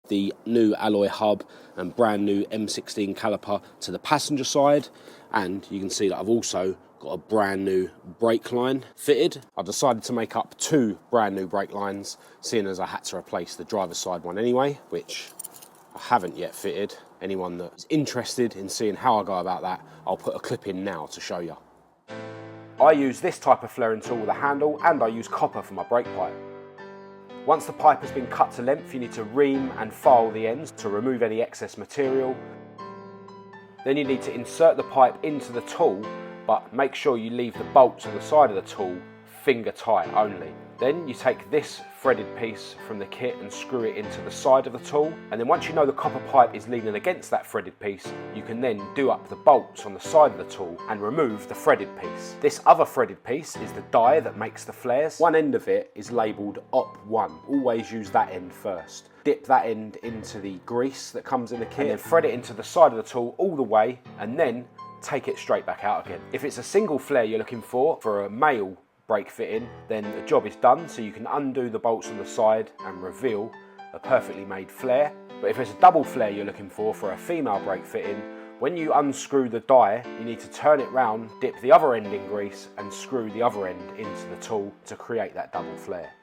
The new alloy hub and brand new M16 caliper to the passenger side, and you can see that I've also got a brand new brake line fitted. I decided to make up 2 brand new brake lines, seeing as I had to replace the driver's side one anyway, which I haven't yet fitted. Anyone that's interested in seeing how I go about that, I'll put a clip in now to show you. I use this type of flaring tool with a handle, and I use copper for my brake pipe. Once the pipe has been cut to length, you need to ream and file the ends to remove any excess material. Then you need to insert the pipe into the tool, but make sure you leave the bolts on the side of the tool finger tight only. Then you take this threaded piece from the kit and screw it into the side of the tool, and then once you know the copper pipe is leaning against that threaded piece, you can then do up the bolts on the side of the tool and remove the threaded piece. This other threaded piece is the die that makes the flares. One end of it is labelled Op1. Always use that end first. Dip that end into the grease that comes in the kit and then thread it into the side of the tool all the way, and then take it straight back out again. If it's a single flare you're looking for a male brake fitting, then the job is done, so you can undo the bolts on the side and reveal a perfectly made flare. But if it's a double flare you're looking for a female brake fitting, when you unscrew the die, you need to turn it round, dip the other end in grease and screw the other end into the tool to create that double flare.